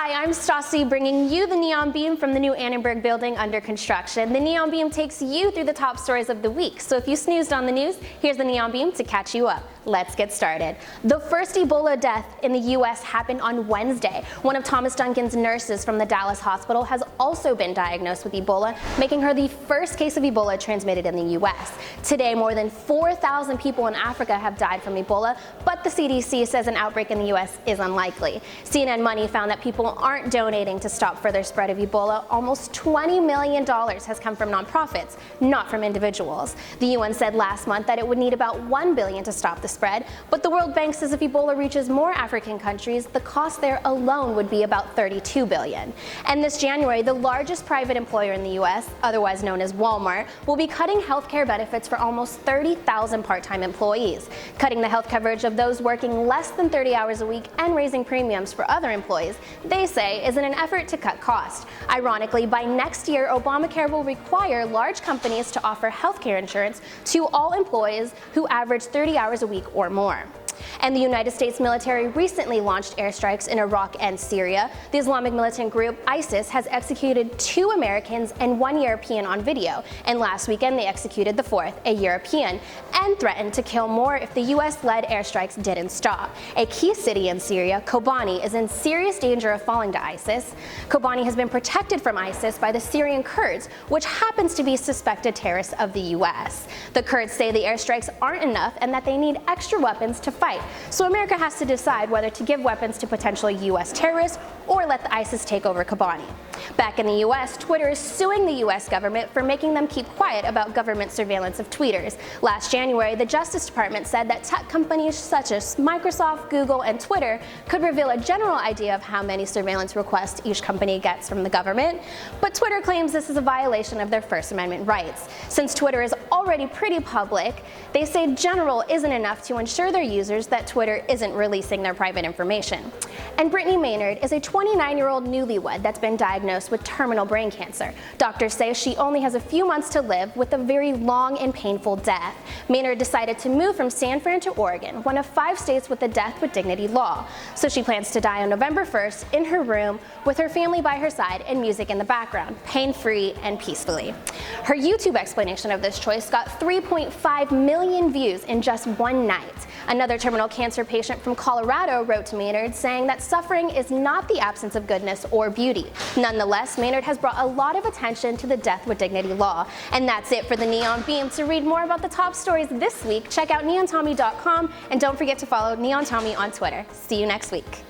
Hi, I'm Stassy, bringing you the Neon Beam from the new Annenberg building under construction. The Neon Beam takes you through the top stories of the week, so if you snoozed on the news, here's the Neon Beam to catch you up. Let's get started. The first Ebola death in the U.S. happened on Wednesday. One of Thomas Duncan's nurses from the Dallas hospital has also been diagnosed with Ebola, making her the first case of Ebola transmitted in the U.S. Today, more than 4,000 people in Africa have died from Ebola, but the CDC says an outbreak in the U.S. is unlikely. CNN Money found that people aren't donating to stop further spread of Ebola. Almost $20 million has come from nonprofits, not from individuals. The UN said last month that it would need about $1 billion to stop the spread, but the World Bank says if Ebola reaches more African countries, the cost there alone would be about $32 billion. And this January, the largest private employer in the U.S., otherwise known as Wal-Mart, will be cutting health care benefits for almost 30,000 part-time employees. Cutting the health coverage of those working less than 30 hours a week and raising premiums for other employees, they say, is in an effort to cut costs. Ironically, by next year, Obamacare will require large companies to offer health care insurance to all employees who average 30 hours a week or more. And the United States military recently launched airstrikes in Iraq and Syria. The Islamic militant group ISIS has executed 2 Americans and 1 European on video, and last weekend they executed the 4th, a European, and threatened to kill more if the US-led airstrikes didn't stop. A key city in Syria, Kobani, is in serious danger of falling to ISIS. Kobani has been protected from ISIS by the Syrian Kurds, which happens to be suspected terrorists of the US. The Kurds say the airstrikes aren't enough and that they need extra weapons to fight. So America has to decide whether to give weapons to potential US terrorists or let the ISIS take over Kobani. Back in the US, Twitter is suing the US government for making them keep quiet about government surveillance of tweeters. Last January, the Justice Department said that tech companies such as Microsoft, Google, and Twitter could reveal a general idea of how many surveillance requests each company gets from the government. But Twitter claims this is a violation of their First Amendment rights. Since Twitter is already pretty public, they say general isn't enough to ensure their users that Twitter isn't releasing their private information. And Brittany Maynard is a 29-year-old newlywed that's been diagnosed with terminal brain cancer. Doctors say she only has a few months to live with a very long and painful death. Maynard decided to move from San Fran to Oregon, one of 5 states with a death with dignity law. So she plans to die on November 1st in her room with her family by her side and music in the background, pain-free and peacefully. Her YouTube explanation of this choice got 3.5 million views in just one night. Another terminal cancer patient from Colorado wrote to Maynard saying that suffering is not the absence of goodness or beauty. Nonetheless, Maynard has brought a lot of attention to the death with dignity law. And that's it for the Neon Beam. To read more about the top stories this week, check out neontommy.com and don't forget to follow Neon Tommy on Twitter. See you next week.